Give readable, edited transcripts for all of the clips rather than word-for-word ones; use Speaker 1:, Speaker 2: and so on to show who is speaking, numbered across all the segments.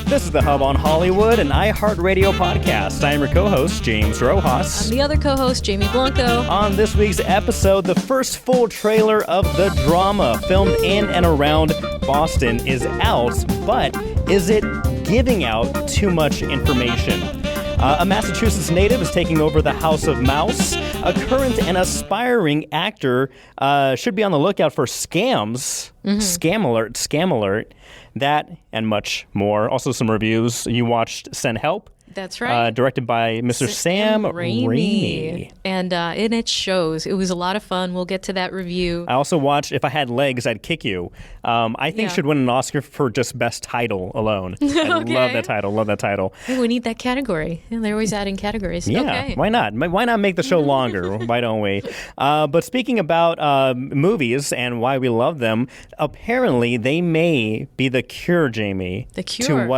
Speaker 1: This is The Hub on Hollywood, an iHeartRadio podcast. I am your co-host, James Rojas.
Speaker 2: I'm the other co-host, Jamie Blanco.
Speaker 1: On this week's episode, the first full trailer of the drama filmed in and around Boston is out, but is it giving out too much information? A Massachusetts native is taking over the House of Mouse. A current and aspiring actor should be on the lookout for scams. Scam alert. That and much more. Also some reviews. You watched Send Help.
Speaker 2: That's right.
Speaker 1: Directed by Mr. Sam Raimi.
Speaker 2: And it shows. It was a lot of fun. We'll get to that review.
Speaker 1: I also watched If I Had Legs, I'd Kick You. I think should win an Oscar for just best title alone. I love that title.
Speaker 2: Hey, we need that category. Yeah, they're always adding categories.
Speaker 1: Yeah,
Speaker 2: okay.
Speaker 1: Why not? Why not make the show longer? Why don't we? But speaking about movies and why we love them, apparently they may be the cure, Jamie.
Speaker 2: The cure.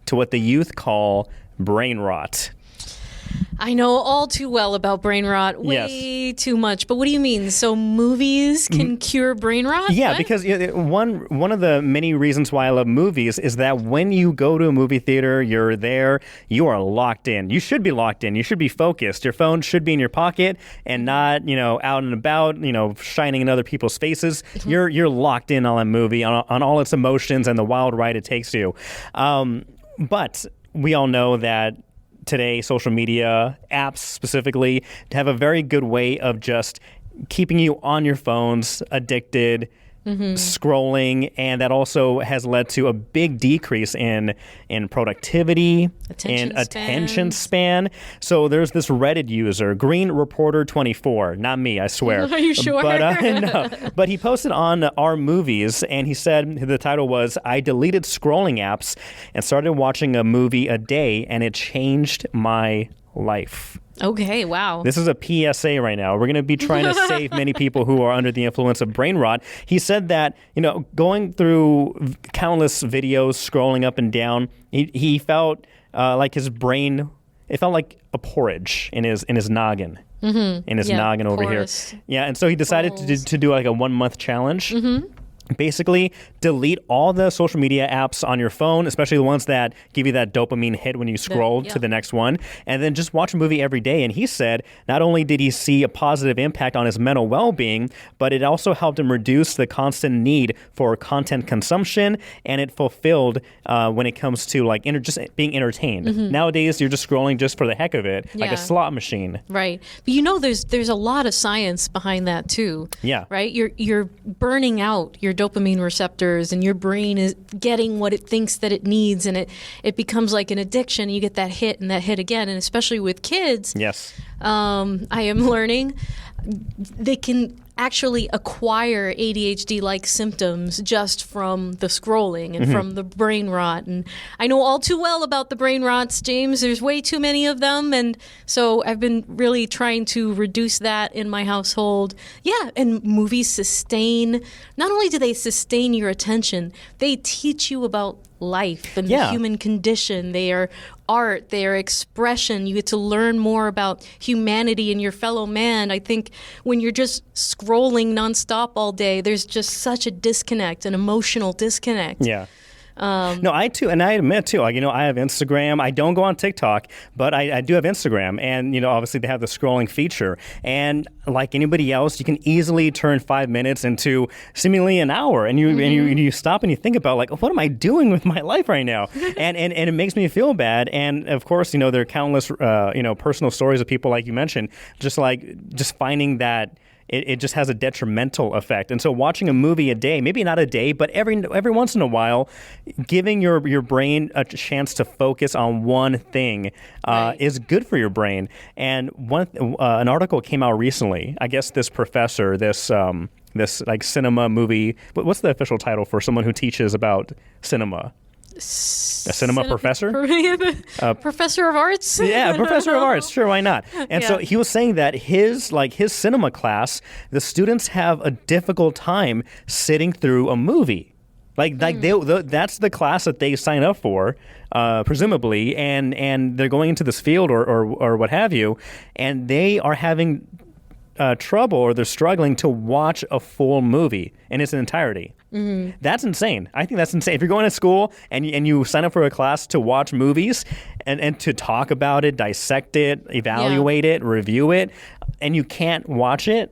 Speaker 1: To what the youth call brain rot.
Speaker 2: I know all too well about brain rot, way too much. But what do you mean? So movies can cure brain rot?
Speaker 1: Yeah,
Speaker 2: what?
Speaker 1: Because one of the many reasons why I love movies is that when you go to a movie theater, you're there, you are locked in. You should be locked in. You should be focused. Your phone should be in your pocket and not, out and about, shining in other people's faces. You're locked in on a movie, on all its emotions and the wild ride it takes you. But we all know that today, social media, apps specifically, have a very good way of just keeping you on your phones, addicted, scrolling, and that also has led to a big decrease in productivity and attention span. So there's this Reddit user, Green Reporter 24, not me, I swear.
Speaker 2: Are you sure?
Speaker 1: But, no. But he posted on Our Movies, and he said the title was, "I deleted scrolling apps and started watching a movie a day, and it changed my life."
Speaker 2: Okay, wow.
Speaker 1: This is a PSA right now. We're going to be trying to save many people who are under the influence of brain rot. He said that, going through countless videos, scrolling up and down, he felt like his brain, it felt like a porridge in his noggin. In his noggin over
Speaker 2: porous
Speaker 1: here. Yeah, and so he decided to do like a 1-month challenge. Basically, delete all the social media apps on your phone, especially the ones that give you that dopamine hit when you scroll to the next one, and then just watch a movie every day. And he said not only did he see a positive impact on his mental well-being, but it also helped him reduce the constant need for content consumption, and it fulfilled when it comes to like just being entertained. Nowadays, you're just scrolling just for the heck of it, like a slot machine.
Speaker 2: Right. But there's a lot of science behind that too.
Speaker 1: Yeah.
Speaker 2: Right? You're burning out your dopamine receptors, and your brain is getting what it thinks that it needs, and it becomes like an addiction. You get that hit and that hit again, and especially with kids.
Speaker 1: Yes.
Speaker 2: I am learning they can actually acquire ADHD-like symptoms just from the scrolling and from the brain rot. And I know all too well about the brain rots, James. There's way too many of them. And so I've been really trying to reduce that in my household. Yeah, and movies not only do they sustain your attention, they teach you about life and the human condition. They are art, they are expression. You get to learn more about humanity and your fellow man. I think when you're just scrolling nonstop all day, there's just such a disconnect, an emotional disconnect.
Speaker 1: Yeah. No, I too, and I admit too, like, I have Instagram. I don't go on TikTok, but I do have Instagram, and obviously they have the scrolling feature. And like anybody else, you can easily turn 5 minutes into seemingly an hour, and you stop and you think about like, what am I doing with my life right now? and it makes me feel bad. And of course, there are countless personal stories of people like you mentioned, just finding that it just has a detrimental effect. And so watching a movie a day, maybe not a day, but every once in a while, giving your brain a chance to focus on one thing is good for your brain. And an article came out recently. I guess this professor, this like cinema movie, what's the official title for someone who teaches about cinema? A cinema professor?
Speaker 2: Professor of arts?
Speaker 1: Yeah, professor of arts. Sure, why not? And so he was saying that his cinema class, the students have a difficult time sitting through a movie. That's the class that they sign up for, presumably, and they're going into this field or what have you, and they are having trouble or they're struggling to watch a full movie in its entirety. That's insane. I think that's insane. If you're going to school and you sign up for a class to watch movies and to talk about it, dissect it, evaluate it, review it, and you can't watch it,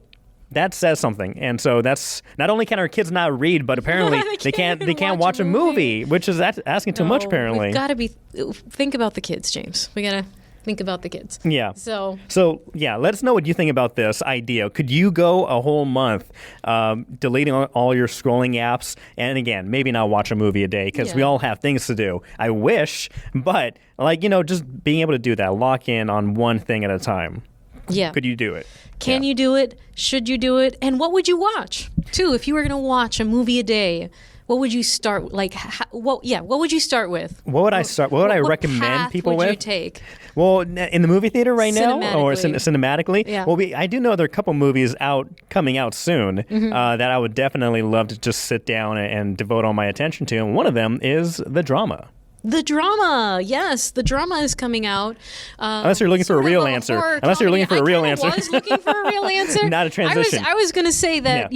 Speaker 1: that says something. And so that's not only can our kids not read, but apparently they can't watch a movie, which is asking too much apparently.
Speaker 2: We've got to think about the kids, James. We got to think about the kids.
Speaker 1: Yeah.
Speaker 2: So
Speaker 1: yeah, let us know what you think about this idea. Could you go a whole month deleting all your scrolling apps? And again, maybe not watch a movie a day because we all have things to do. I wish, but just being able to do that, lock in on one thing at a time.
Speaker 2: Yeah.
Speaker 1: Could you do it?
Speaker 2: Can you do it? Should you do it? And what would you watch? Too, if you were going to watch a movie a day, what would you start what would you start with?
Speaker 1: What would I start? What would I recommend people with?
Speaker 2: What would you take?
Speaker 1: Well, in the movie theater right now, or cinematically?
Speaker 2: Yeah.
Speaker 1: Well, I do know there are a couple movies coming out soon that I would definitely love to just sit down and devote all my attention to. And one of them is The Drama.
Speaker 2: The Drama, yes, The Drama is coming out.
Speaker 1: Unless you're looking for a real answer. Unless you're looking for a real answer.
Speaker 2: I was looking for a real answer.
Speaker 1: Not a transition.
Speaker 2: I was going to say that,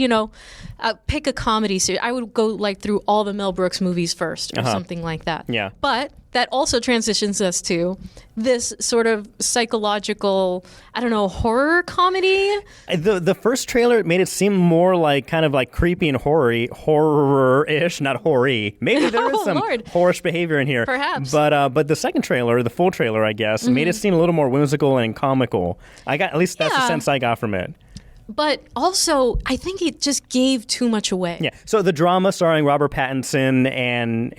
Speaker 2: pick a comedy series. I would go through all the Mel Brooks movies first or something like that.
Speaker 1: Yeah.
Speaker 2: But that also transitions us to this sort of psychological, horror comedy.
Speaker 1: The first trailer made it seem more kind of creepy and horror-ish, not horror-y. Maybe there is some horrorish behavior in here.
Speaker 2: Perhaps.
Speaker 1: But the second trailer, the full trailer, I guess, made it seem a little more whimsical and comical. At least that's the sense I got from it.
Speaker 2: But also, I think it just gave too much away.
Speaker 1: Yeah. So The Drama starring Robert Pattinson and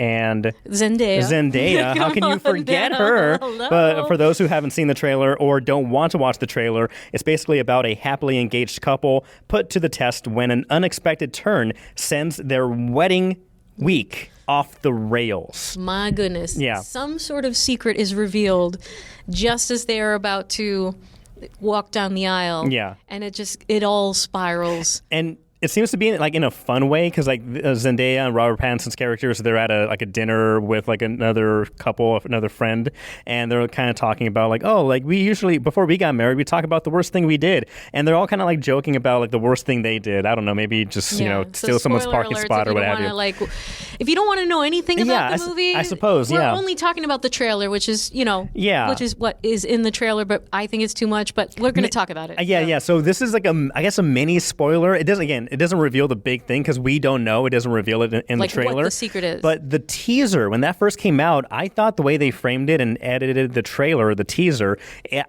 Speaker 2: Zendaya.
Speaker 1: How can you forget her?
Speaker 2: Hello.
Speaker 1: But for those who haven't seen the trailer or don't want to watch the trailer, it's basically about a happily engaged couple put to the test when an unexpected turn sends their wedding week off the rails.
Speaker 2: My goodness.
Speaker 1: Yeah.
Speaker 2: Some sort of secret is revealed just as they are about to walk down the aisle.
Speaker 1: Yeah.
Speaker 2: And it all spirals.
Speaker 1: And it seems to be in a fun way because Zendaya and Robert Pattinson's characters, they're at a dinner with another couple, another friend, and they're kind of talking about we usually before we got married we talk about the worst thing we did, and they're all kind of joking about the worst thing they did. I don't know, maybe just steal someone's parking spot or what have you.
Speaker 2: If you don't want to know anything about the movie,
Speaker 1: I suppose we're
Speaker 2: only talking about the trailer, which is which is what is in the trailer, but I think it's too much. But we're going to talk about it.
Speaker 1: Yeah. So this is a mini spoiler. It doesn't reveal the big thing because we don't know. It doesn't reveal it in the trailer.
Speaker 2: What the secret is.
Speaker 1: But the teaser, when that first came out, I thought the way they framed it and edited the trailer, the teaser,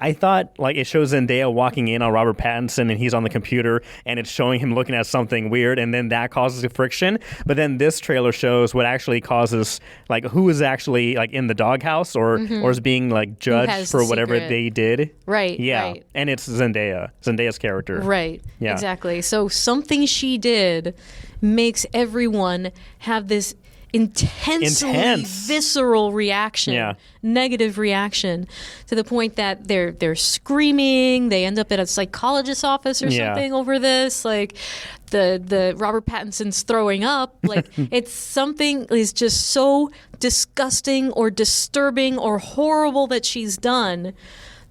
Speaker 1: I thought it shows Zendaya walking in on Robert Pattinson and he's on the computer and it's showing him looking at something weird and then that causes a friction. But then this trailer shows what actually causes, who is actually in the doghouse or is being judged for whatever they did.
Speaker 2: Right.
Speaker 1: Yeah.
Speaker 2: Right.
Speaker 1: And it's Zendaya's character.
Speaker 2: Right.
Speaker 1: Yeah.
Speaker 2: Exactly. So something she did makes everyone have this intensely visceral reaction, negative reaction, to the point that they're screaming. They end up at a psychologist's office or something over this. The Robert Pattinson's throwing up. It's something is just so disgusting or disturbing or horrible that she's done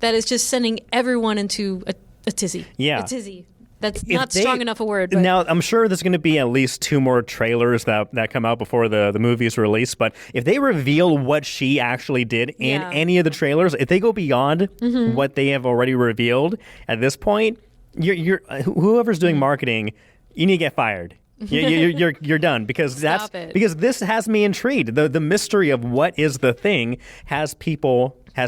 Speaker 2: that is just sending everyone into a tizzy. Yeah, a tizzy. That's not strong enough a word. But.
Speaker 1: Now, I'm sure there's going to be at least 2 more trailers that come out before the movie is released. But if they reveal what she actually did in any of the trailers, if they go beyond what they have already revealed at this point, whoever's doing marketing, you need to get fired. You're done because this has me intrigued. The mystery of what is the thing has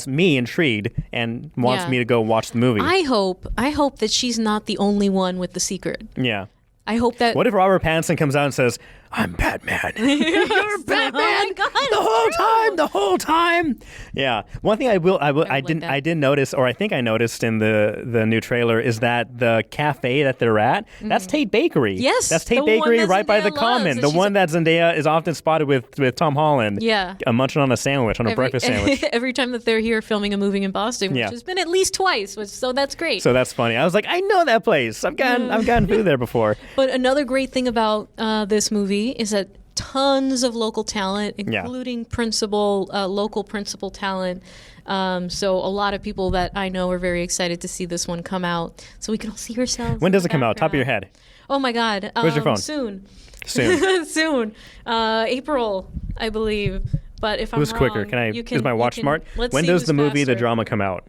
Speaker 1: me intrigued and wants me to go watch the movie.
Speaker 2: I hope that she's not the only one with the secret.
Speaker 1: Yeah.
Speaker 2: I hope that.
Speaker 1: What if Robert Pattinson comes out and says, "I'm Batman"? You're Batman.
Speaker 2: Oh my God,
Speaker 1: the whole time. Yeah. One thing I did notice, or I think I noticed in the new trailer, is that the cafe that they're at, that's Tate Bakery.
Speaker 2: Yes,
Speaker 1: that's Tate Bakery right by the Common. The one that Zendaya is often spotted with Tom Holland.
Speaker 2: Yeah.
Speaker 1: Munching on a breakfast sandwich.
Speaker 2: Every time that they're here filming a movie in Boston, which has been at least twice, so that's great.
Speaker 1: So that's funny. I was like, I know that place. I've gotten food there before.
Speaker 2: But another great thing about this movie is that tons of local talent, including local principal talent, So a lot of people that I know are very excited to see this one come out, so we can all see ourselves.
Speaker 1: When does it come out? Top of your head.
Speaker 2: Oh my God!
Speaker 1: Where's your phone?
Speaker 2: Soon.
Speaker 1: Soon.
Speaker 2: April, I believe. But if I'm
Speaker 1: Who's
Speaker 2: wrong,
Speaker 1: quicker? Is my watch smart? When does the movie The Drama come out?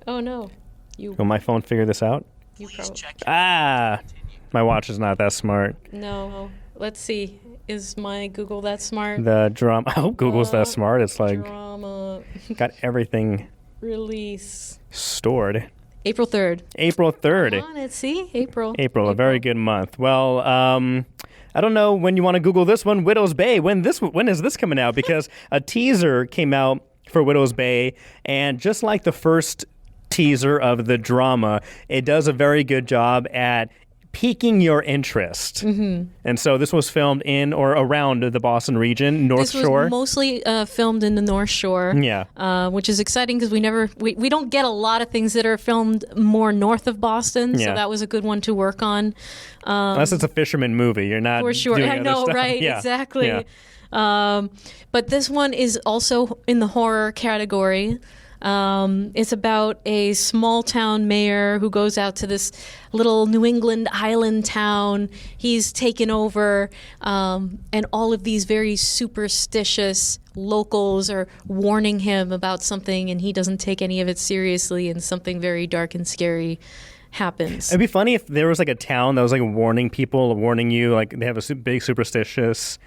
Speaker 2: Oh no,
Speaker 1: Will my phone figure this out?
Speaker 2: You probably.
Speaker 1: My watch is not that smart.
Speaker 2: No. Let's see. Is my Google that smart?
Speaker 1: The drama. I hope Google's that smart. It's like
Speaker 2: drama
Speaker 1: got everything
Speaker 2: release
Speaker 1: stored.
Speaker 2: April 3rd.
Speaker 1: April 3rd.
Speaker 2: On it, see? April,
Speaker 1: a very good month. Well, I don't know when you want to Google this one, Widow's Bay. When is this coming out? Because a teaser came out for Widow's Bay, and just like the first teaser of The Drama, it does a very good job at piquing your interest. And so this was filmed in or around the Boston region, North Shore.
Speaker 2: This was mostly filmed in the North Shore.
Speaker 1: Yeah.
Speaker 2: Which is exciting because we don't get a lot of things that are filmed more north of Boston.
Speaker 1: Yeah.
Speaker 2: So that was a good one to work on.
Speaker 1: Unless it's a fisherman movie. You're not
Speaker 2: for sure.
Speaker 1: doing
Speaker 2: I
Speaker 1: other
Speaker 2: know,
Speaker 1: stuff.
Speaker 2: right?
Speaker 1: Yeah.
Speaker 2: Exactly.
Speaker 1: Yeah.
Speaker 2: But this one is also in the horror category. It's about a small town mayor who goes out to this little New England island town. He's taken over, and all of these very superstitious locals are warning him about something, and he doesn't take any of it seriously, and something very dark and scary happens.
Speaker 1: It'd be funny if there was like a town that was like warning you, like they have a big superstitious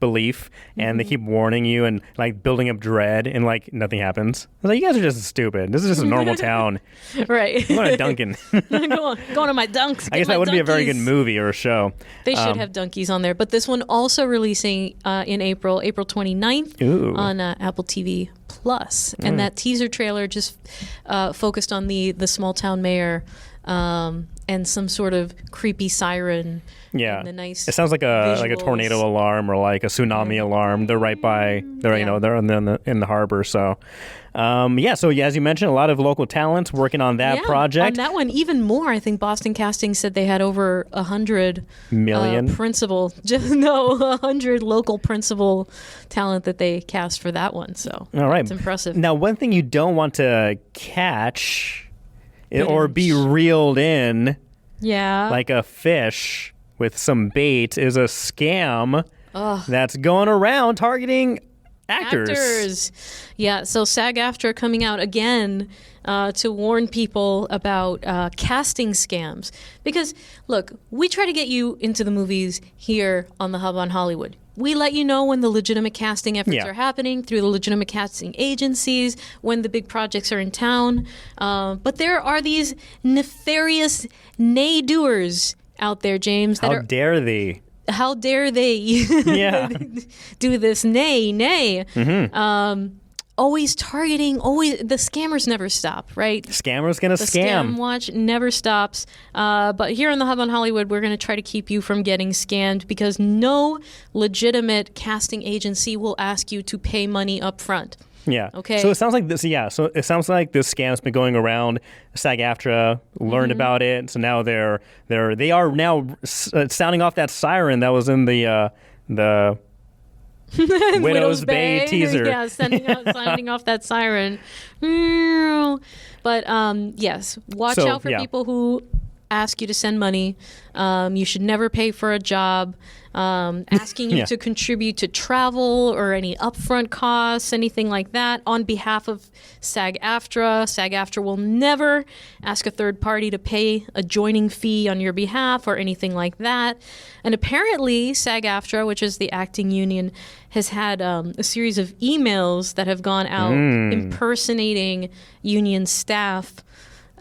Speaker 1: belief, and they keep warning you and like building up dread, and like nothing happens. I was like, you guys are just stupid. This is just a normal town.
Speaker 2: Right.
Speaker 1: I'm going to Dunkin'.
Speaker 2: Going to my dunks.
Speaker 1: I guess that would be a very good movie or a show.
Speaker 2: They should have donkeys on there. But this one also releasing in April 29th on Apple TV Plus. And that teaser trailer just focused on the small town mayor and some sort of creepy siren.
Speaker 1: Yeah,
Speaker 2: and the nice
Speaker 1: it sounds like a
Speaker 2: visuals.
Speaker 1: tornado alarm or like a tsunami alarm. They're right by. They're they're in the harbor. So, So as you mentioned, a lot of local talents working on that project.
Speaker 2: On that one, even more. I think Boston Casting said they had over 100
Speaker 1: million
Speaker 2: 100 local principal talent that they cast for that one. So
Speaker 1: all right,
Speaker 2: it's impressive.
Speaker 1: Now, one thing you don't want to catch or be reeled in, like a fish with some bait, is a scam that's going around targeting actors.
Speaker 2: Yeah, so SAG-AFTRA coming out again to warn people about casting scams. Because, look, we try to get you into the movies here on The Hub on Hollywood. We let you know when the legitimate casting efforts are happening through the legitimate casting agencies, when the big projects are in town. But there are these nefarious nay-doers out there, James.
Speaker 1: How dare they?
Speaker 2: How dare they do this? Nay. Always targeting, the scammers never stop, right?
Speaker 1: The scammer's going to scam.
Speaker 2: The scam watch never stops. But here on the Hub on Hollywood, we're going to try to keep you from getting scammed because no legitimate casting agency will ask you to pay money up front.
Speaker 1: Yeah.
Speaker 2: Okay.
Speaker 1: So it sounds like this. Yeah. So it sounds like this scam's been going around. SAG-AFTRA learned about it, so now they are now sounding off that siren that was in the Widow's Bay teaser.
Speaker 2: Yeah, sounding off that siren. But yes, watch out for people who ask you to send money. You should never pay for a job. Asking you to contribute to travel or any upfront costs, anything like that, on behalf of SAG-AFTRA. SAG-AFTRA will never ask a third party to pay a joining fee on your behalf or anything like that. And apparently, SAG-AFTRA, which is the acting union, has had a series of emails that have gone out impersonating union staff.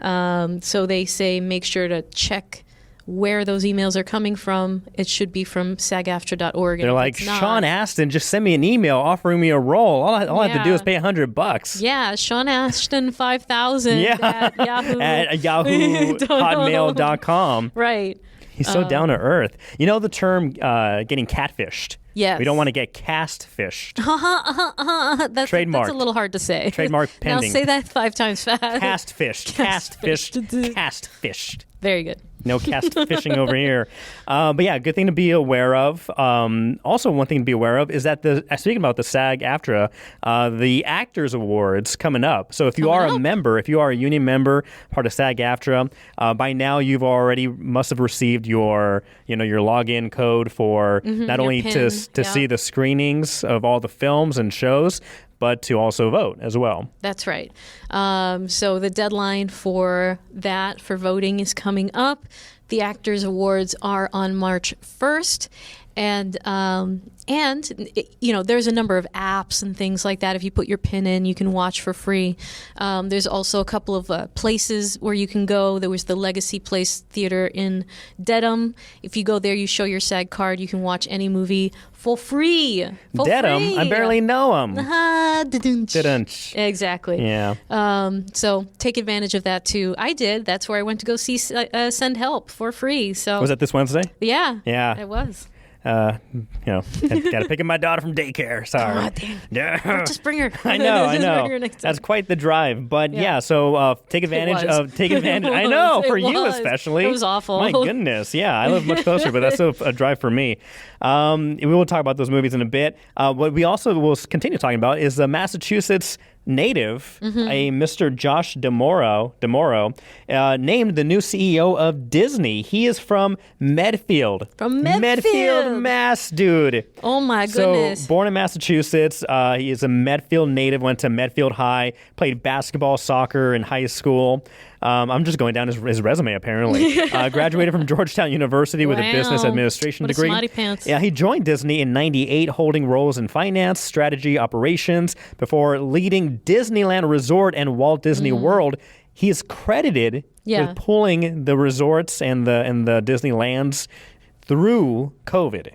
Speaker 2: So they say make sure to check where those emails are coming from. It should be from sagaftra.org.
Speaker 1: They're like, Sean Astin, just send me an email offering me a role. All I have to do is pay $100.
Speaker 2: Yeah, Sean Astin 5000 at Yahoo.
Speaker 1: At yahoo.hotmail.com.
Speaker 2: Right.
Speaker 1: He's so down to earth. You know the term getting catfished?
Speaker 2: Yes.
Speaker 1: We don't want to get cast-fished.
Speaker 2: That's
Speaker 1: Trademarked.
Speaker 2: That's a little hard to say.
Speaker 1: Trademark pending.
Speaker 2: Now say that 5 times fast.
Speaker 1: Cast-fished. Cast-fished. Cast-fished.
Speaker 2: Very good.
Speaker 1: No cast fishing over here. But yeah, good thing to be aware of. Also, one thing to be aware of is that speaking about the SAG-AFTRA, the Actors Awards coming up. So if you are a member, if you are a union member, part of SAG-AFTRA, by now you've already must have received your login code for not only to see the screenings of all the films and shows, but to also vote as well.
Speaker 2: That's right. So the deadline for voting is coming up. The Actors Awards are on March 1st. And there's a number of apps and things like that. If you put your PIN in, you can watch for free. There's also a couple of places where you can go. There was the Legacy Place Theater in Dedham. If you go there, you show your SAG card, you can watch any movie for free.
Speaker 1: Dedham? I barely know him.
Speaker 2: Exactly.
Speaker 1: Yeah.
Speaker 2: So take advantage of that too. I did. That's where I went to go see Send Help for free. So
Speaker 1: was that this Wednesday?
Speaker 2: Yeah.
Speaker 1: Yeah.
Speaker 2: It was.
Speaker 1: Got to pick up my daughter from daycare. Sorry.
Speaker 2: Oh, damn. Just bring her.
Speaker 1: I know.
Speaker 2: Bring her next time.
Speaker 1: That's quite the drive. But so take advantage of. I know, for you especially.
Speaker 2: It was awful.
Speaker 1: My goodness. Yeah, I live much closer, but that's still a drive for me. We will talk about those movies in a bit. What we also will continue talking about is the Massachusetts native, a Mr. Josh D'Amaro, named the new CEO of Disney. He is from Medfield. Medfield, Mass, dude.
Speaker 2: Oh, my goodness.
Speaker 1: So, born in Massachusetts. He is a Medfield native, went to Medfield High, played basketball, soccer in high school. I'm just going down his resume, apparently. Graduated from Georgetown University with a business administration degree.
Speaker 2: What a smarty pants.
Speaker 1: Yeah, he joined Disney in '98, holding roles in finance, strategy, operations, before leading Disneyland Resort and Walt Disney World. He is credited with pulling the resorts and the Disneylands through COVID.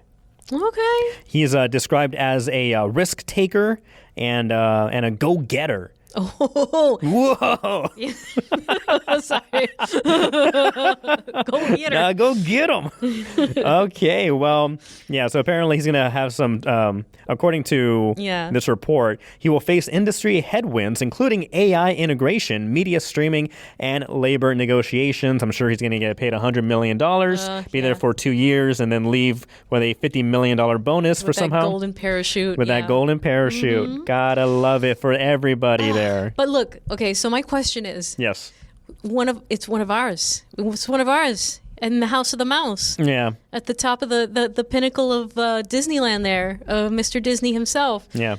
Speaker 2: Okay.
Speaker 1: He is described as a risk taker and a go-getter.
Speaker 2: Oh.
Speaker 1: Whoa.
Speaker 2: Sorry. Go get her.
Speaker 1: Go get him. Okay, well, yeah, so apparently he's going to have some, according to this report, he will face industry headwinds, including AI integration, media streaming, and labor negotiations. I'm sure he's going to get paid $100 million, be there for 2 years, and then leave with a $50 million bonus
Speaker 2: with
Speaker 1: that
Speaker 2: golden parachute.
Speaker 1: With that golden parachute. Gotta love it for everybody there.
Speaker 2: But look, okay, so my question is,
Speaker 1: yes,
Speaker 2: it's one of ours. It's one of ours in the House of the Mouse.
Speaker 1: Yeah.
Speaker 2: At the top of the pinnacle of Disneyland there, Mr. Disney himself.
Speaker 1: Yeah.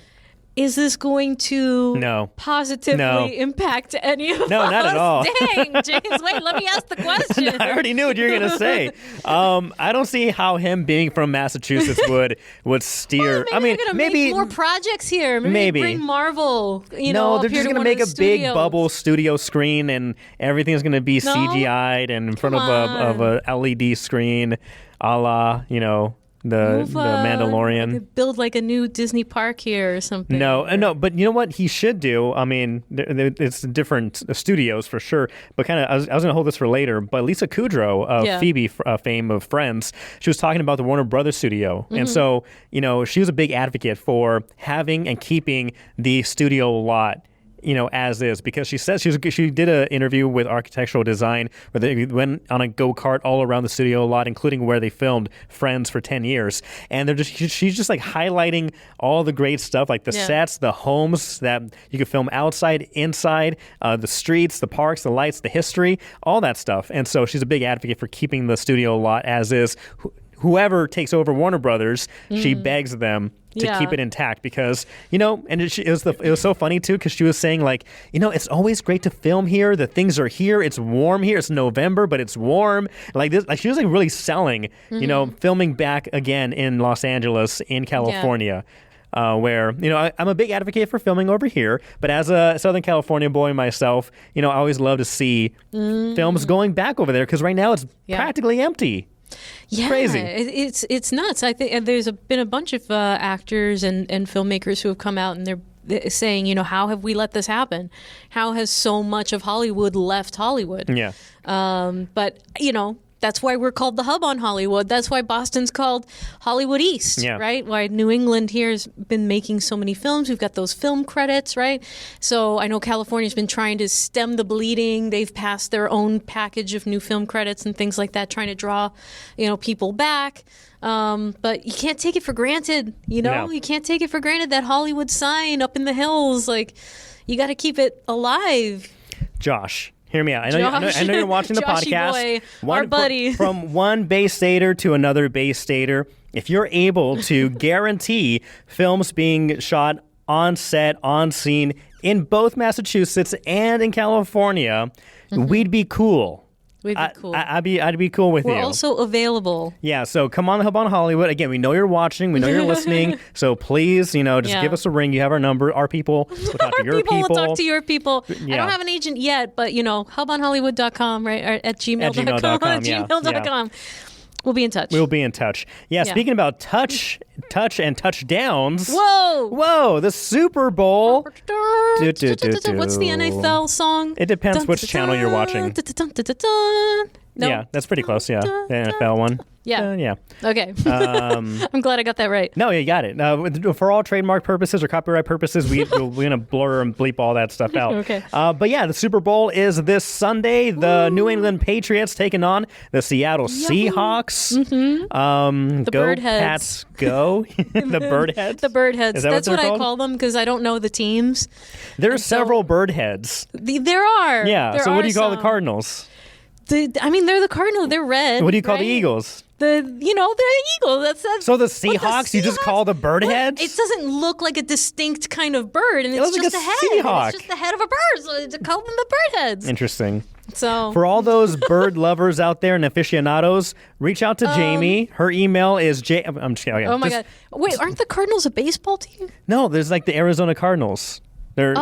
Speaker 2: Is this going to positively impact any of us?
Speaker 1: No, not at all.
Speaker 2: Dang, James, wait, let me ask the question.
Speaker 1: I already knew what you were going to say. I don't see how him being from Massachusetts would steer.
Speaker 2: Well, maybe make more projects here. Maybe bring Marvel.
Speaker 1: No, they're just going to make a big bubble studio screen, and everything's going to be CGI'd and in front of a LED screen, a la the Mandalorian.
Speaker 2: Build like a new Disney park here or something.
Speaker 1: No, but you know what he should do? I mean, it's different studios for sure, but kind of, I was going to hold this for later, but Lisa Kudrow of Phoebe fame of Friends, she was talking about the Warner Brothers studio. And so, she was a big advocate for having and keeping the studio lot as is, because she says she did an interview with Architectural Design where they went on a go-kart all around the studio lot, including where they filmed Friends for 10 years. And she's just like highlighting all the great stuff, like the sets, the homes that you could film outside, inside, the streets, the parks, the lights, the history, all that stuff. And so she's a big advocate for keeping the studio lot as is. Whoever takes over Warner Brothers, she begs them to keep it intact because, and it was so funny too, because she was saying like, it's always great to film here. The things are here. It's warm here. It's November, but it's warm. Like this, like she was like really selling, filming back again in Los Angeles, in California. Where, I'm a big advocate for filming over here, but as a Southern California boy myself, I always love to see films going back over there because right now it's practically empty.
Speaker 2: Yeah,
Speaker 1: crazy.
Speaker 2: It's nuts. I think there's been a bunch of actors and filmmakers who have come out and they're saying, how have we let this happen? How has so much of Hollywood left Hollywood?
Speaker 1: Yeah.
Speaker 2: But That's why we're called the hub on Hollywood. That's why Boston's called Hollywood East, right? Why New England here has been making so many films. We've got those film credits, right? So I know California's been trying to stem the bleeding. They've passed their own package of new film credits and things like that, trying to draw, people back. But you can't take it for granted,
Speaker 1: No.
Speaker 2: You can't take it for granted, that Hollywood sign up in the hills. Like, you got to keep it alive.
Speaker 1: Josh, hear me out. I know you're watching the
Speaker 2: Joshy
Speaker 1: podcast.
Speaker 2: boy, our buddy.
Speaker 1: From one Bay Stater to another Bay Stater, if you're able to guarantee films being shot on set, on scene, in both Massachusetts and in California, we'd be cool.
Speaker 2: We'd be cool.
Speaker 1: I'd be cool with you.
Speaker 2: We're also available.
Speaker 1: Yeah, so come on the Hub on Hollywood. Again, we know you're watching. We know you're listening. So please, just give us a ring. You have our number. Our people will talk to your people.
Speaker 2: We'll talk to your people.
Speaker 1: Yeah.
Speaker 2: I don't have an agent yet, but, hubonhollywood.com, right? Or at gmail.com.
Speaker 1: At
Speaker 2: gmail.com. We'll be in touch.
Speaker 1: We'll be in touch. Yeah, speaking about touch and touchdowns.
Speaker 2: Whoa,
Speaker 1: the Super Bowl.
Speaker 2: What's the NFL song?
Speaker 1: It depends which channel you're watching.
Speaker 2: No.
Speaker 1: Yeah, that's pretty close, yeah. The NFL one.
Speaker 2: Yeah.
Speaker 1: Yeah.
Speaker 2: Okay. I'm glad I got that right.
Speaker 1: No, you got it. For all trademark purposes or copyright purposes, we're going to blur and bleep all that stuff out.
Speaker 2: Okay.
Speaker 1: But yeah, the Super Bowl is this Sunday. The New England Patriots taking on the Seattle Seahawks.
Speaker 2: Mm-hmm. The
Speaker 1: go
Speaker 2: Birdheads.
Speaker 1: Pats, go. The Birdheads?
Speaker 2: The Birdheads.
Speaker 1: Is that
Speaker 2: That's what I
Speaker 1: called?
Speaker 2: call them because I don't know the teams.
Speaker 1: There's several Birdheads.
Speaker 2: There are.
Speaker 1: Yeah, so what do you call the Cardinals?
Speaker 2: They're the Cardinals. They're red.
Speaker 1: What do you call
Speaker 2: right?
Speaker 1: the Eagles?
Speaker 2: They're Eagles. That's
Speaker 1: so the Seahawks, you just call the Birdheads?
Speaker 2: It doesn't look like a distinct kind of bird, and
Speaker 1: looks
Speaker 2: it's just
Speaker 1: like
Speaker 2: a
Speaker 1: a
Speaker 2: head.
Speaker 1: Seahawk.
Speaker 2: It's just the head of a bird, so to call them the Birdheads.
Speaker 1: Interesting.
Speaker 2: So
Speaker 1: for all those bird lovers out there and aficionados, reach out to Jamie. Her email is I'm just kidding.
Speaker 2: Oh my God! Wait, aren't the Cardinals a baseball team?
Speaker 1: No, there's like the Arizona Cardinals. They're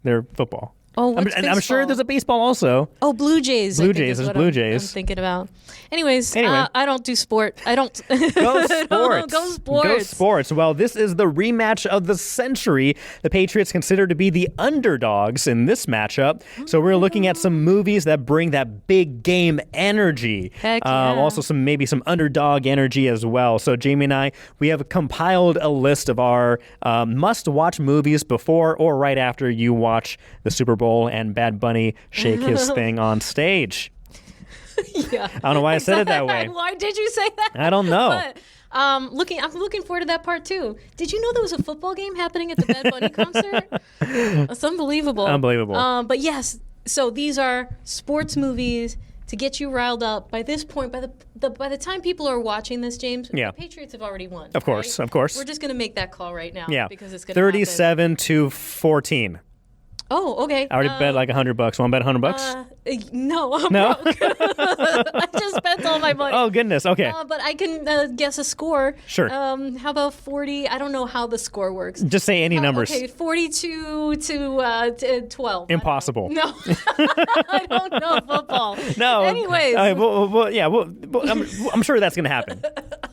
Speaker 1: they're football.
Speaker 2: Oh, what's
Speaker 1: I'm sure there's a baseball also.
Speaker 2: Oh, Blue Jays.
Speaker 1: Blue Jays. There's Blue Jays.
Speaker 2: I'm thinking about. Anyways, I don't do sport. I don't.
Speaker 1: Go sports.
Speaker 2: Go sports.
Speaker 1: Go sports. Well, this is the rematch of the century. The Patriots considered to be the underdogs in this matchup. So we're looking at some movies that bring that big game energy.
Speaker 2: Heck yeah.
Speaker 1: Also maybe some underdog energy as well. So Jamie and I, we have compiled a list of our must-watch movies before or right after you watch the Super Bowl and Bad Bunny shake his thing on stage.
Speaker 2: Yeah.
Speaker 1: I don't know why I said it that way.
Speaker 2: Why did you say that?
Speaker 1: I don't know.
Speaker 2: But, I'm looking forward to that part too. Did you know there was a football game happening at the Bad Bunny concert? It's unbelievable.
Speaker 1: Unbelievable.
Speaker 2: But yes, so these are sports movies to get you riled up. By this point, by the time people are watching this, James, the Patriots have already won.
Speaker 1: Of course,
Speaker 2: right?
Speaker 1: of course.
Speaker 2: We're just gonna make that call right now.
Speaker 1: Yeah.
Speaker 2: Because it's gonna happen.
Speaker 1: 37-14.
Speaker 2: Oh, okay.
Speaker 1: I already bet like $100. Want to bet $100?
Speaker 2: No, I'm
Speaker 1: No?
Speaker 2: broke. I just spent all my money.
Speaker 1: Oh, goodness. Okay.
Speaker 2: But I can guess a score.
Speaker 1: Sure.
Speaker 2: How about 40? I don't know how the score works.
Speaker 1: Just say any numbers.
Speaker 2: Okay, 42 to 12.
Speaker 1: Impossible.
Speaker 2: No, I don't know football.
Speaker 1: No.
Speaker 2: Anyways.
Speaker 1: I'm sure that's going to happen.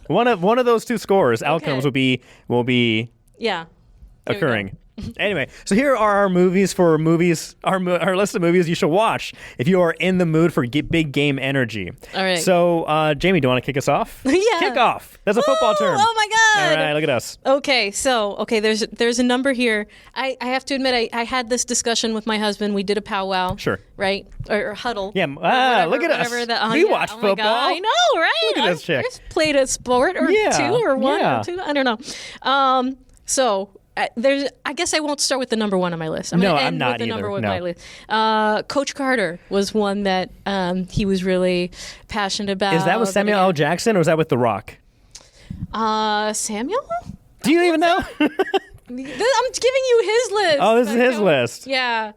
Speaker 1: One of those two scores outcomes will be
Speaker 2: Yeah.
Speaker 1: occurring. Anyway, so here are our movies, our list of movies you should watch if you are in the mood for big game energy.
Speaker 2: All right.
Speaker 1: So, Jamie, do you want to kick us off?
Speaker 2: Yeah.
Speaker 1: Kick off. That's a football term.
Speaker 2: Oh my God.
Speaker 1: All right, look at us.
Speaker 2: Okay, there's a number here. I have to admit, I had this discussion with my husband. We did a powwow.
Speaker 1: Sure.
Speaker 2: Right? Or huddle.
Speaker 1: Yeah. Look at us. We watch
Speaker 2: oh
Speaker 1: football.
Speaker 2: My God, I know, right?
Speaker 1: Look at this chick.
Speaker 2: I've played a sport or two or one or two. I don't know. I guess I won't start with the number one on my list. I'm
Speaker 1: not
Speaker 2: with the
Speaker 1: either.
Speaker 2: number one
Speaker 1: No.
Speaker 2: on my list. Coach Carter was one that he was really passionate about.
Speaker 1: Is that with Samuel L. Jackson or is that with The Rock?
Speaker 2: Samuel?
Speaker 1: Do you even know?
Speaker 2: I'm giving you his list.
Speaker 1: Oh, this is his list.
Speaker 2: Yeah.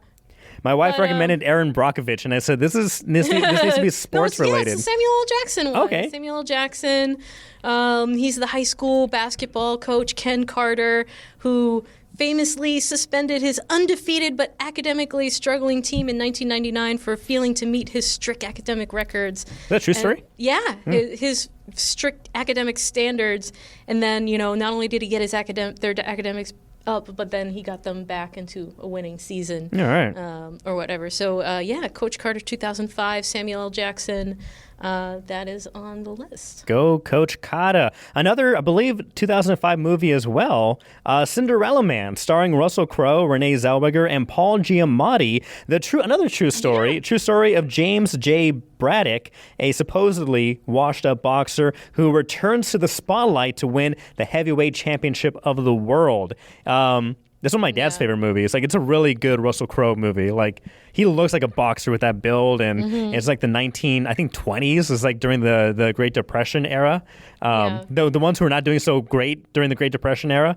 Speaker 1: My wife recommended Aaron Brockovich, and I said, this needs to be sports related.
Speaker 2: It's the Samuel L. Jackson one.
Speaker 1: Okay.
Speaker 2: Samuel L. Jackson. He's the high school basketball coach, Ken Carter, who famously suspended his undefeated but academically struggling team in 1999 for failing to meet his strict academic records.
Speaker 1: Is that a true story?
Speaker 2: Yeah, his strict academic standards. And then, not only did he get their academics up, but then he got them back into a winning season.
Speaker 1: All right.
Speaker 2: Or whatever. So, Coach Carter 2005, Samuel L. Jackson. that is on the list.
Speaker 1: Go Coach Kata. Another, I believe, 2005 movie as well, Cinderella Man, starring Russell Crowe, Renee Zellweger, and Paul Giamatti. Another true story. True story of James J. Braddock, a supposedly washed-up boxer who returns to the spotlight to win the heavyweight championship of the world. This is one of my dad's favorite movies. Like, it's a really good Russell Crowe movie. Like, he looks like a boxer with that build, and it's like the 20s. It's like during the Great Depression era. The ones who are not doing so great during the Great Depression era.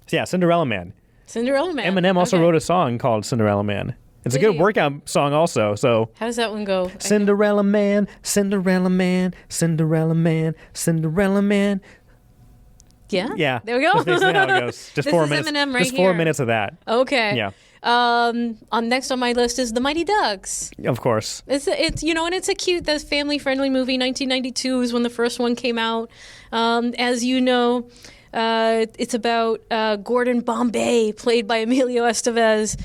Speaker 1: Cinderella Man.
Speaker 2: Cinderella Man.
Speaker 1: Eminem also wrote a song called Cinderella Man. It's a good workout song also. So
Speaker 2: how does that one go?
Speaker 1: Cinderella Man, Cinderella Man, Cinderella Man, Cinderella Man.
Speaker 2: Yeah. There we go.
Speaker 1: That's basically how it goes. Just 4 minutes.
Speaker 2: Eminem right
Speaker 1: just 4 minutes of that.
Speaker 2: Okay.
Speaker 1: Yeah.
Speaker 2: Next on my list is The Mighty Ducks.
Speaker 1: Of course.
Speaker 2: It's and it's a cute, family friendly movie. 1992 is when the first one came out. As you know, it's about Gordon Bombay, played by Emilio Estevez,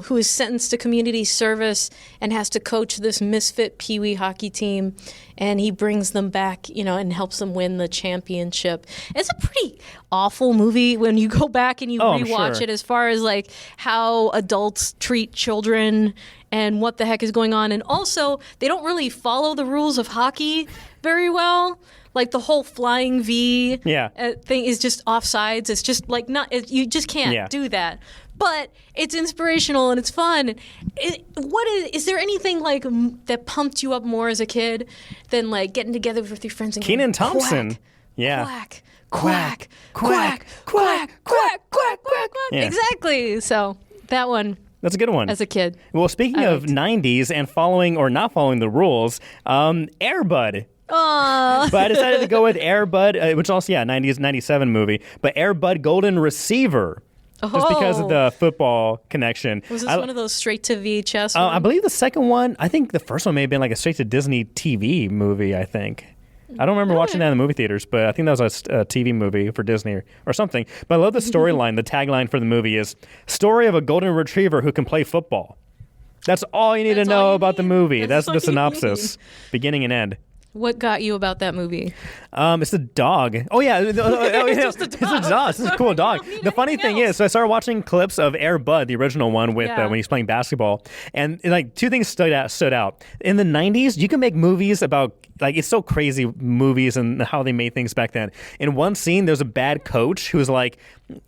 Speaker 2: who is sentenced to community service and has to coach this misfit peewee hockey team. And he brings them back, and helps them win the championship. It's a pretty awful movie when you go back and you rewatch it, as far as like how adults treat children and what the heck is going on. And also, they don't really follow the rules of hockey very well. Like the whole flying V thing is just offsides. It's just like you just can't do that. But it's inspirational and it's fun. Is there anything like that pumped you up more as a kid than like getting together with your friends and
Speaker 1: Kenan
Speaker 2: going,
Speaker 1: Thompson?
Speaker 2: Quack,
Speaker 1: Yeah.
Speaker 2: quack, quack, quack, quack, quack, quack, quack.
Speaker 1: Yeah.
Speaker 2: Exactly. So that one.
Speaker 1: That's a good one.
Speaker 2: As a kid.
Speaker 1: Well, speaking of 90s and following or not following the rules, Air Bud.
Speaker 2: Aww.
Speaker 1: But I decided to go with Air Bud, which also, 97 movie, but Air Bud Golden Receiver. Just because of the football connection.
Speaker 2: Was this one of those straight to VHS ones?
Speaker 1: I believe the second one, I think the first one may have been like a straight to Disney TV movie, I think. I don't remember watching that in the movie theaters, but I think that was a TV movie for Disney or something. But I love the storyline. The tagline for the movie is, story of a golden retriever who can play football. That's all you need to know about the movie. That's the synopsis, beginning and end.
Speaker 2: What got you about that movie?
Speaker 1: It's a dog. Oh, yeah.
Speaker 2: It's just a dog.
Speaker 1: It's a dog. It's a cool dog. The funny thing is, so I started watching clips of Air Bud, the original one, with when he's playing basketball. And like two things stood out. In the 90s, you can make movies about, like, it's so crazy, movies and how they made things back then. In one scene, there's a bad coach who's like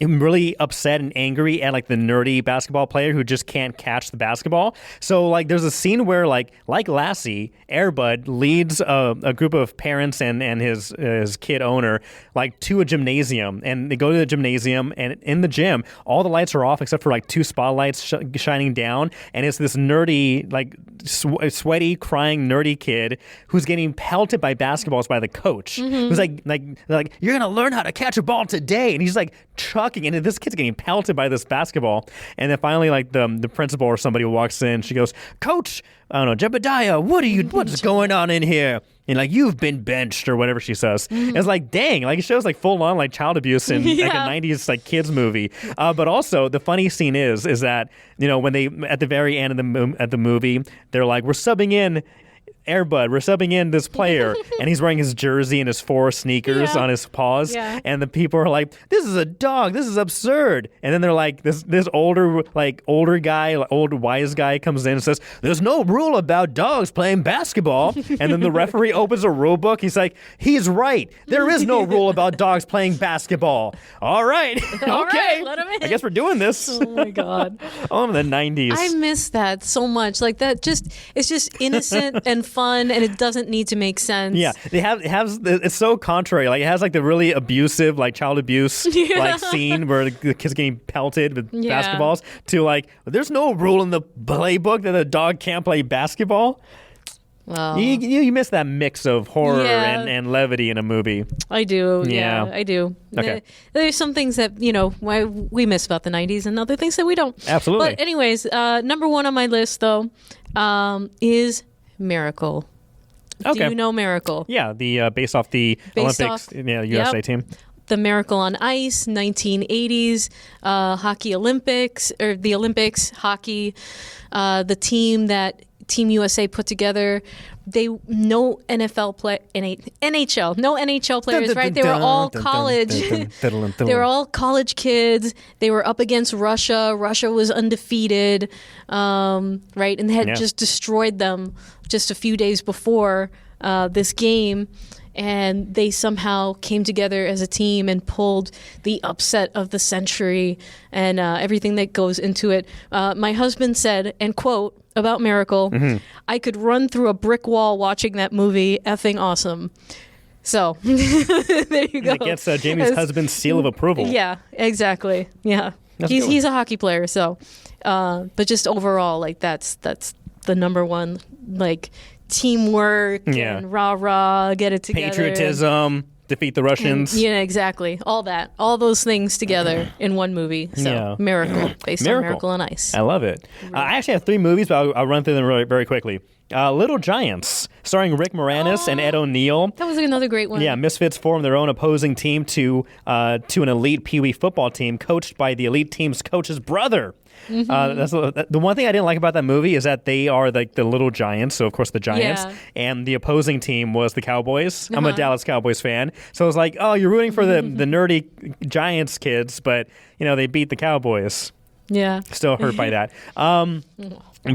Speaker 1: really upset and angry at like the nerdy basketball player who just can't catch the basketball. So like there's a scene where like Lassie, Air Bud leads a group of parents and his kid owner like to a gymnasium, and they go to the gymnasium, and in the gym all the lights are off except for like two spotlights shining down, and it's this nerdy, like sweaty, crying nerdy kid who's getting pelted by basketballs by the coach, who's like you're gonna learn how to catch a ball today, and he's like chucking, and this kid's getting pelted by this basketball. And then finally, like the principal or somebody walks in, she goes, "Coach, I don't know, Jebediah, what's going on in here?" And like, "You've been benched," or whatever she says. It's like, dang, like it shows like full on like child abuse in like a 90s like kids movie. But also the funny scene is that, when they at the very end of the movie, they're like, "We're subbing in Air Bud, we're subbing in this player," and he's wearing his jersey and his 4 sneakers on his paws, and the people are like, "This is a dog, this is absurd." And then they're like, this older guy, old wise guy comes in and says, "There's no rule about dogs playing basketball." And then the referee opens a rule book. He's like, "He's right, there is no rule about dogs playing basketball." All right. Okay,
Speaker 2: let him in.
Speaker 1: I guess we're doing this.
Speaker 2: Oh my God.
Speaker 1: I'm in the 90s.
Speaker 2: I miss that so much. Like that, it's just innocent and fun, and it doesn't need to make sense.
Speaker 1: Yeah, it's so contrary. Like it has like the really abusive, like child abuse like scene where the kid's getting pelted with basketballs, to like, there's no rule in the playbook that a dog can't play basketball.
Speaker 2: Well,
Speaker 1: you miss that mix of horror and levity in a movie.
Speaker 2: I do. Yeah, I do.
Speaker 1: Okay.
Speaker 2: There's some things that we miss about the 90s, and other things that we don't.
Speaker 1: Absolutely.
Speaker 2: But anyways, number one on my list though is Miracle.
Speaker 1: Okay.
Speaker 2: Do you know Miracle?
Speaker 1: Yeah, the based off the Olympics, USA team.
Speaker 2: The Miracle on Ice, 1980s hockey Olympics, or the Olympics hockey. The team that Team USA put together. No NHL players, right? They were all college. They were all college kids. They were up against Russia. Russia was undefeated, right? And they had just destroyed them just a few days before this game. And they somehow came together as a team and pulled the upset of the century and everything that goes into it. My husband said, and quote, about Miracle, I could run through a brick wall watching that movie. Effing awesome. So there you go.
Speaker 1: It gets Jamie's husband's seal of approval.
Speaker 2: Yeah, exactly. Yeah, he's a hockey player. So, but just overall, like that's the number one, like, teamwork and rah, get it together.
Speaker 1: Patriotism, defeat the Russians.
Speaker 2: And, yeah, exactly. All that. All those things together in one movie. So, Miracle, based on Miracle on Ice.
Speaker 1: I love it. I actually have 3 movies, but I'll run through them really, very quickly. Little Giants, starring Rick Moranis and Ed O'Neill.
Speaker 2: That was another great one.
Speaker 1: Yeah, misfits form their own opposing team to an elite Pee Wee football team coached by the elite team's coach's brother. That's the one thing I didn't like about that movie is that they are like the Little Giants, so of course the Giants, and the opposing team was the Cowboys. I'm a Dallas Cowboys fan, so I was like, oh, you're rooting for the nerdy Giants kids, but they beat the Cowboys.
Speaker 2: Yeah,
Speaker 1: still hurt by that. And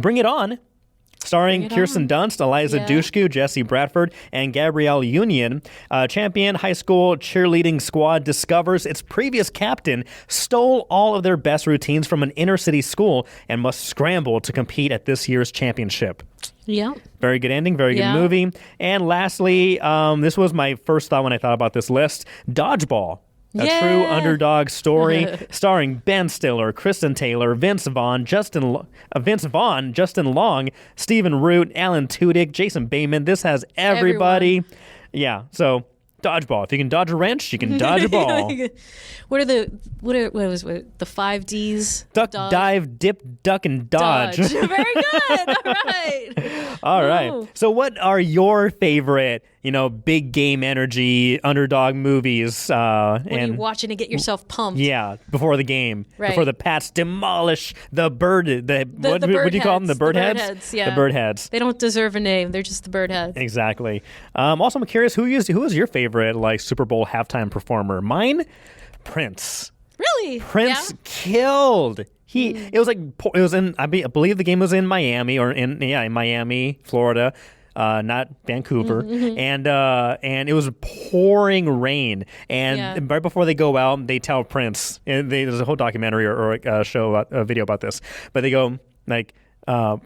Speaker 1: Bring It On. Starring Kirsten Dunst, Eliza Dushku, Jesse Bradford, and Gabrielle Union, champion high school cheerleading squad discovers its previous captain stole all of their best routines from an inner-city school and must scramble to compete at this year's championship.
Speaker 2: Yeah.
Speaker 1: Very good ending, very good movie. And lastly, this was my first thought when I thought about this list, Dodgeball. A true underdog story starring Ben Stiller, Kristen Taylor, Vince Vaughn, Justin Long, Stephen Root, Alan Tudyk, Jason Bateman. This has everybody. Everyone. Yeah, so Dodgeball. If you can dodge a wrench, you can dodge a ball.
Speaker 2: What was the 5 Ds?
Speaker 1: Duck, dive, dip, duck, and dodge.
Speaker 2: Very good. All right.
Speaker 1: All right. So what are your favorite, big game energy underdog movies?
Speaker 2: What are you watching to get yourself pumped?
Speaker 1: Yeah, before the game.
Speaker 2: Right.
Speaker 1: Before the Pats demolish the bird. What do you call them? The bird heads?
Speaker 2: Yeah.
Speaker 1: The bird heads.
Speaker 2: They don't deserve a name. They're just the bird heads.
Speaker 1: Exactly. Also, I'm curious, who is your favorite Super Bowl halftime performer? Mine, Prince.
Speaker 2: Really?
Speaker 1: Prince killed. It was in I believe the game was in Miami in Miami, Florida. Not Vancouver, and it was pouring rain. And right before they go out, they tell Prince. And there's a whole documentary or a show, a video about this. But they go like,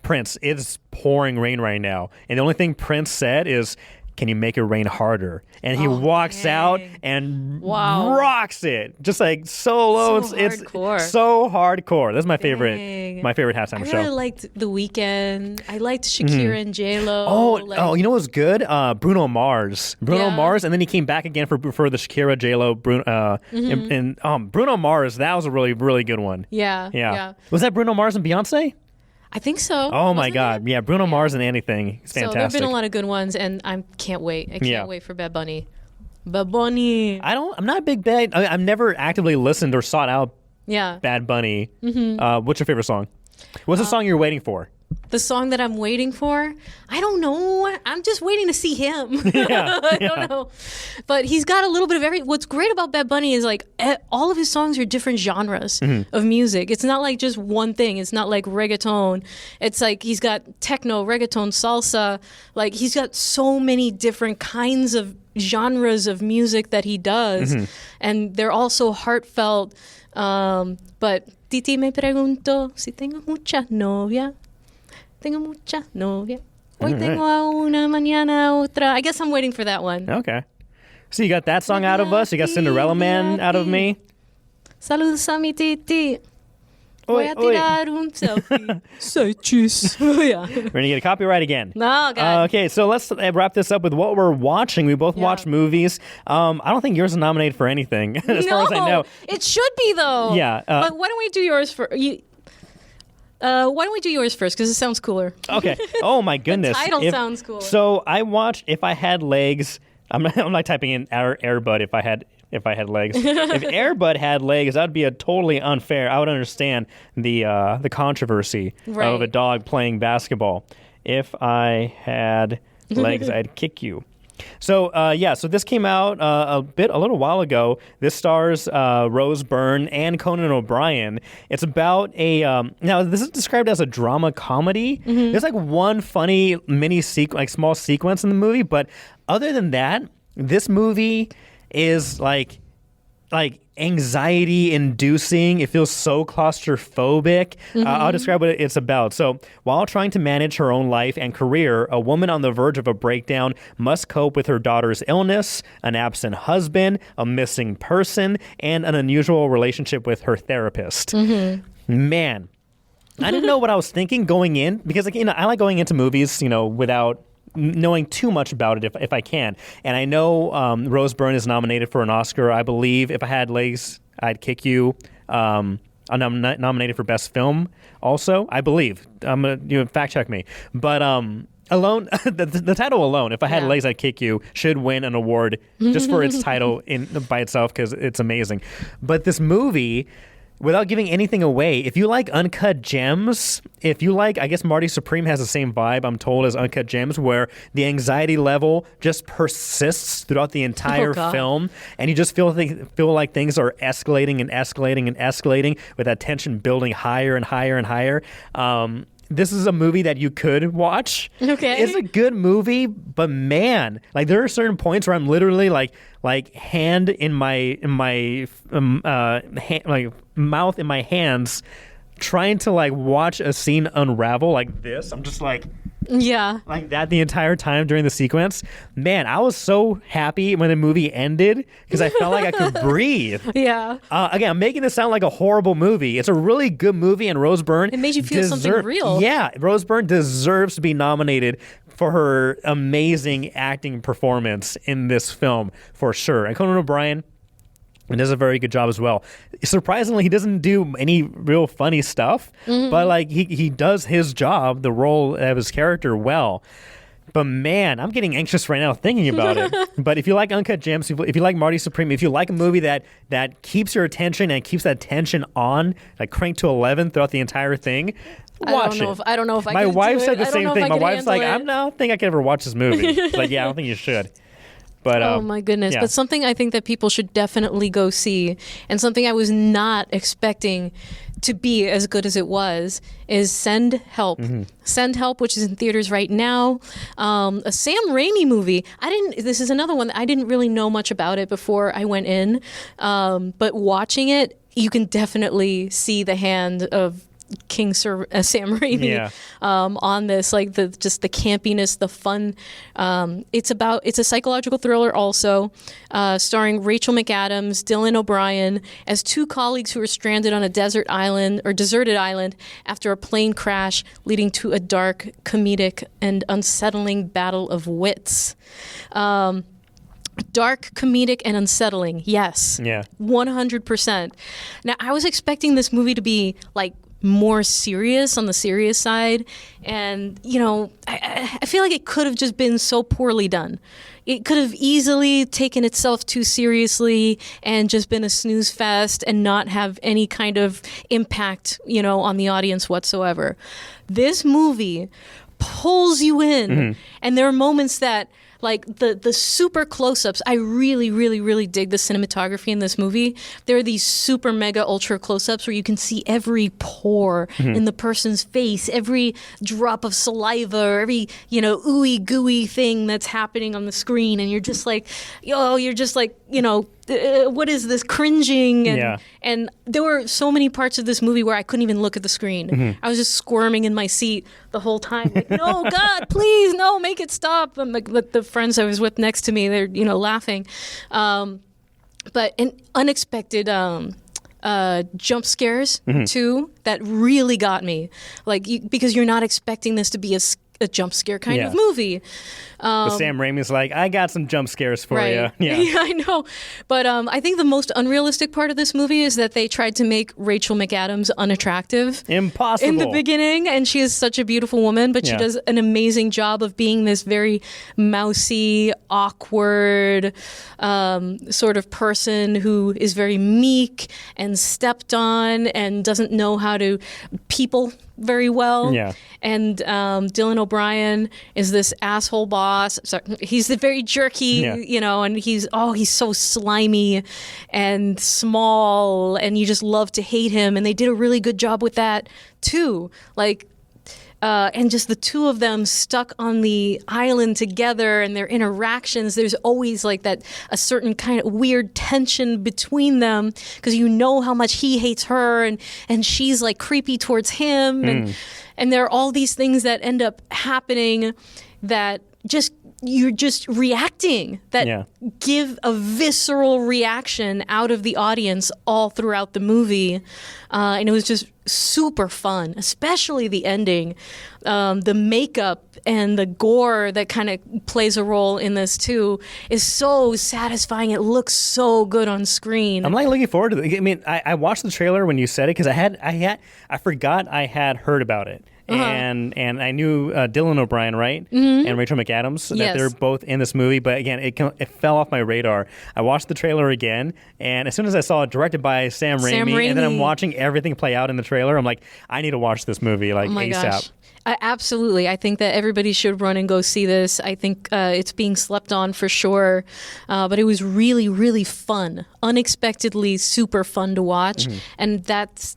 Speaker 1: Prince, it's pouring rain right now, and the only thing Prince said is, can you make it rain harder? And he walks out and rocks it. Just like solo. It's so hardcore. That's my favorite halftime show.
Speaker 2: I really liked The Weeknd. I liked Shakira and J-Lo.
Speaker 1: You know what was good? Bruno Mars. And then he came back again for the Shakira, J-Lo, Bruno Mars. That was a really, really good one.
Speaker 2: Yeah.
Speaker 1: Was that Bruno Mars and Beyonce?
Speaker 2: I think so.
Speaker 1: Oh my God. Yeah, Bruno Mars and anything. It's fantastic.
Speaker 2: So there have been a lot of good ones, and I can't wait. I can't wait for Bad Bunny. Bad Bunny.
Speaker 1: I'm not a big I've never actively listened or sought out Bad Bunny. What's your favorite song? What's the song you're waiting for?
Speaker 2: The song that I'm waiting for? I don't know. I'm just waiting to see him. I don't know. But he's got a little bit of everything. What's great about Bad Bunny is like all of his songs are different genres of music. It's not like just one thing. It's not like reggaeton. It's like he's got techno, reggaeton, salsa. Like he's got so many different kinds of genres of music that he does. And they're all so heartfelt. But Titi me pregunto si tengo mucha novia. Tengo mucha novia. Hoy tengo a una, mañana otra. I guess I'm waiting for that one.
Speaker 1: Okay. So you got that song out of us. You got Cinderella Man out of me.
Speaker 2: Saludos a mi Titi. Voy a tirar un selfie. Say cheese.
Speaker 1: We're going to get a copyright again.
Speaker 2: No, God.
Speaker 1: Okay, so let's wrap this up with what we're watching. We both watched movies. I don't think yours is nominated for anything, as far as I know.
Speaker 2: It should be, though.
Speaker 1: Yeah.
Speaker 2: But why don't we do yours first? Why don't we do yours first? Because it sounds cooler.
Speaker 1: Okay. Oh, my goodness.
Speaker 2: The title sounds cooler.
Speaker 1: So I watched If I Had Legs. I'm not typing in Air Bud if I had legs. If Air Bud had legs, that would be a totally unfair. I would understand the controversy of a dog playing basketball. If I had legs, I'd kick you. So so this came out a little while ago. This stars Rose Byrne and Conan O'Brien. It's about a now this is described as a drama comedy. There's like one funny small sequence in the movie, but other than that, this movie is like anxiety inducing. It feels so claustrophobic. I'll describe what it's about. So while trying to manage her own life and career, a woman on the verge of a breakdown must cope with her daughter's illness, an absent husband, a missing person, and an unusual relationship with her therapist. Man, I didn't know what I was thinking going in, because I like going into movies, without knowing too much about it if I can. And I know Rose Byrne is nominated for an Oscar. I believe If I Had Legs, I'd Kick You. I'm nominated for Best Film also, I believe. Fact check me. But alone, the title alone, If I Had Legs, I'd Kick You, should win an award just for its title by itself, because it's amazing. But this movie, without giving anything away, if you like Uncut Gems, if you like, I guess Marty Supreme has the same vibe, I'm told, as Uncut Gems, where the anxiety level just persists throughout the entire film, and you just feel like things are escalating and escalating and escalating, with that tension building higher and higher and higher. This is a movie that you could watch.
Speaker 2: Okay.
Speaker 1: It's a good movie, but man, there are certain points where I'm literally hand in my mouth in my hands, trying to watch a scene unravel like this. I'm just like that the entire time during the sequence. Man, I was so happy when the movie ended, because I felt like I could breathe.
Speaker 2: Yeah.
Speaker 1: Again, I'm making this sound like a horrible movie. It's a really good movie, and Rose Byrne,
Speaker 2: it made you feel something real.
Speaker 1: Yeah, Rose Byrne deserves to be nominated for her amazing acting performance in this film, for sure. And Conan O'Brien, and does a very good job as well. Surprisingly, he doesn't do any real funny stuff, but he does his job, the role of his character, well. But man, I'm getting anxious right now thinking about it. But if you like Uncut Gems, if you like Marty Supreme, if you like a movie that keeps your attention and keeps that tension on, cranked to 11 throughout the entire thing, watch it.
Speaker 2: I don't know if I
Speaker 1: My
Speaker 2: could
Speaker 1: wife
Speaker 2: do
Speaker 1: said
Speaker 2: it.
Speaker 1: the same thing. My wife's like, I don't think I could ever watch this movie. Yeah, I don't think you should. But,
Speaker 2: oh my goodness.
Speaker 1: Yeah.
Speaker 2: But something I think that people should definitely go see, and something I was not expecting to be as good as it was, is Send Help. Send Help, which is in theaters right now. A Sam Raimi movie. This is another one that I didn't really know much about it before I went in. But watching it, you can definitely see the hand of King Sam Raimi on this, just the campiness, the fun. It's a psychological thriller also, starring Rachel McAdams, Dylan O'Brien as two colleagues who are stranded on a deserted island after a plane crash, leading to a dark, comedic, and unsettling battle of wits. Dark, comedic, and unsettling. Yes. Yeah. 100%. Now, I was expecting this movie to be more serious, on the serious side, and I feel like it could have just been so poorly done. It could have easily taken itself too seriously and just been a snooze fest and not have any kind of impact, on the audience whatsoever. This movie pulls you in, and there are moments that, the super close-ups, I really, really, really dig the cinematography in this movie. There are these super mega ultra close-ups where you can see every pore in the person's face, every drop of saliva, or every, ooey gooey thing that's happening on the screen, and you're just what is this, cringing? And there were so many parts of this movie where I couldn't even look at the screen. I was just squirming in my seat the whole time. No, God, please, no, make it stop. But the friends I was with next to me, they're, laughing. But an unexpected jump scares, too, that really got me. Because you're not expecting this to be a jump scare kind of movie.
Speaker 1: But Sam Raimi's like, I got some jump scares for you.
Speaker 2: Yeah, I know. But I think the most unrealistic part of this movie is that they tried to make Rachel McAdams unattractive.
Speaker 1: Impossible.
Speaker 2: In the beginning, and she is such a beautiful woman, but she does an amazing job of being this very mousy, awkward sort of person who is very meek and stepped on and doesn't know how to people very well.
Speaker 1: Yeah.
Speaker 2: And Dylan O'Brien is this asshole boss. Sorry, he's the very jerky, and he's so slimy and small, and you just love to hate him. And they did a really good job with that too. And just the two of them stuck on the island together and their interactions, there's always like a certain kind of weird tension between them because you know how much he hates her and she's like creepy towards him. And there are all these things that end up happening that you're just reacting that give a visceral reaction out of the audience all throughout the movie. And it was just super fun, especially the ending. The makeup and the gore that kind of plays a role in this too is so satisfying. It looks so good on screen.
Speaker 1: I'm like looking forward to it. I mean, I watched the trailer when you said it because I forgot I had heard about it. And I knew Dylan O'Brien, right? And Rachel McAdams, that they're both in this movie. But again, it fell off my radar. I watched the trailer again, and as soon as I saw it directed by Sam Raimi, and then I'm watching everything play out in the trailer, I'm like, I need to watch this movie ASAP.
Speaker 2: Gosh. Absolutely. I think that everybody should run and go see this. I think it's being slept on for sure. But it was really, really fun. Unexpectedly super fun to watch. And that's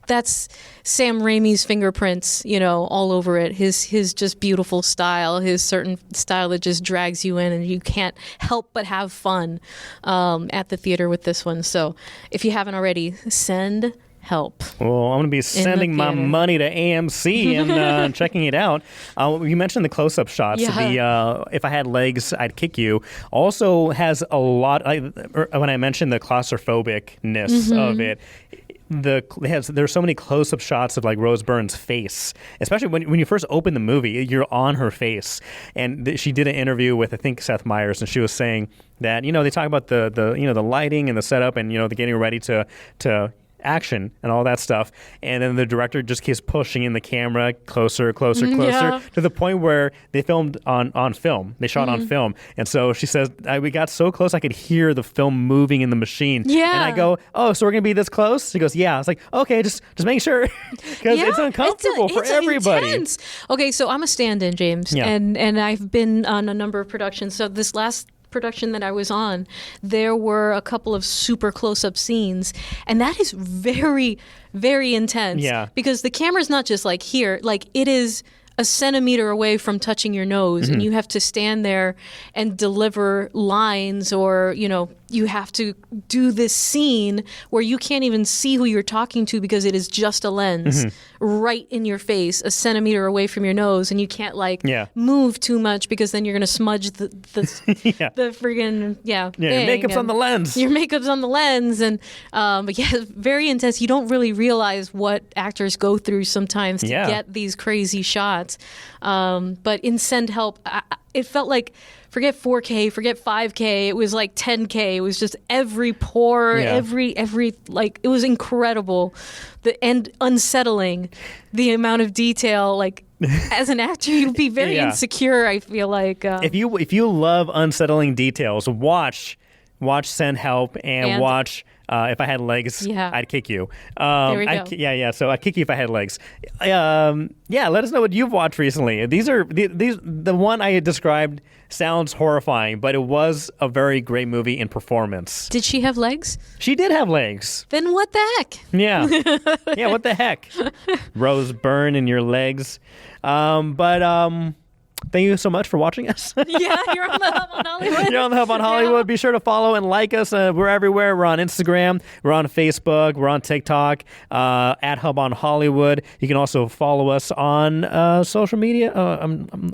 Speaker 2: Sam Raimi's fingerprints, all over it. His just beautiful style, his certain style that just drags you in and you can't help but have fun at the theater with this one. So if you haven't already, send help.
Speaker 1: Well, I'm going to be sending my money to AMC and checking it out. You mentioned the close-up shots. The If I Had Legs, I'd Kick You also has a lot, when I mentioned the claustrophobicness of it, there's so many close-up shots of like Rose Byrne's face, especially when you first open the movie, you're on her face. And she did an interview with, I think, Seth Meyers, and she was saying that, they talk about the lighting and the setup and, the getting ready to action and all that stuff, and then the director just keeps pushing in the camera closer to the point where they filmed on film. They shot on film, and so she says we got so close I could hear the film moving in the machine. And I go, oh, so we're gonna be this close? She goes, yeah. I was like, okay, just make sure, because it's uncomfortable for everybody. Intense.
Speaker 2: Okay, so I'm a stand-in, James, and I've been on a number of productions. So this last production that I was on, there were a couple of super close-up scenes, and that is very, very intense. Because the camera's not just like here, like it is a centimeter away from touching your nose, and you have to stand there and deliver lines, or you have to do this scene where you can't even see who you're talking to because it is just a lens right in your face, a centimeter away from your nose, and you can't move too much because then you're going to smudge the friggin'
Speaker 1: your makeup's on the lens.
Speaker 2: Your makeup's on the lens, and but very intense. You don't really realize what actors go through sometimes to get these crazy shots. But in Send Help, it felt like, forget 4K, forget 5K, it was like 10K. It was just every pore, every like, it was incredible. And unsettling, the amount of detail. Like, as an actor, you'd be very insecure, I feel like.
Speaker 1: If you love unsettling details, watch Send Help and watch If I Had Legs, I'd Kick You.
Speaker 2: There we go.
Speaker 1: So I'd kick you if I had legs. Let us know what you've watched recently. The one I had described sounds horrifying, but it was a very great movie in performance.
Speaker 2: Did she have legs?
Speaker 1: She did have legs.
Speaker 2: Then what the heck?
Speaker 1: Yeah. What the heck? Rose Byrne in your legs. Thank you so much for watching us.
Speaker 2: You're on the Hub on Hollywood.
Speaker 1: You're on the Hub on Hollywood. Be sure to follow and like us. We're everywhere. We're on Instagram. We're on Facebook. We're on TikTok. At Hub on Hollywood. You can also follow us on social media.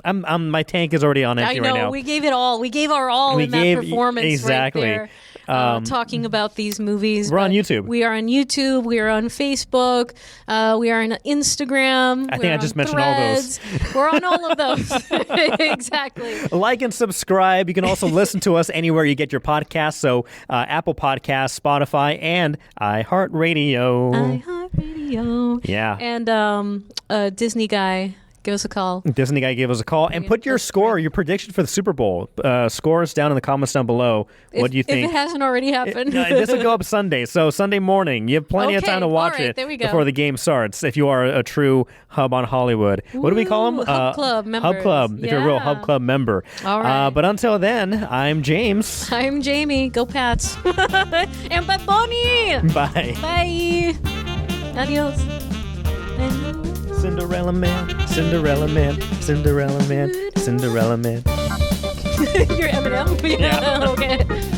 Speaker 1: My tank is already on empty right now.
Speaker 2: We gave it all. We gave our all in that performance.
Speaker 1: Exactly.
Speaker 2: Right there. talking about these movies.
Speaker 1: We're on YouTube.
Speaker 2: We are on YouTube. We are on Facebook. We are on Instagram.
Speaker 1: I think I just mentioned all those.
Speaker 2: We're on all of those. Exactly.
Speaker 1: Like and subscribe. You can also listen to us anywhere you get your podcasts. So Apple Podcasts, Spotify, and iHeartRadio. Yeah.
Speaker 2: And Disney guy, give us a call.
Speaker 1: Disney guy, give us a call. And put your score, your prediction for the Super Bowl. Scores down in the comments down below. What do you think?
Speaker 2: If it hasn't already happened.
Speaker 1: This will go up Sunday. So Sunday morning. You have plenty of time to watch it before the game starts if you are a true Hub on Hollywood. What do we call them?
Speaker 2: Hub Club members.
Speaker 1: Hub Club, if you're a real Hub Club member.
Speaker 2: All right.
Speaker 1: But until then, I'm James.
Speaker 2: I'm Jamie. Go Pats. And bye, Bonnie.
Speaker 1: Bye.
Speaker 2: Bye. Adios.
Speaker 1: Cinderella man, Cinderella man, Cinderella man, Cinderella man.
Speaker 2: You're Eminem? Yeah. Okay.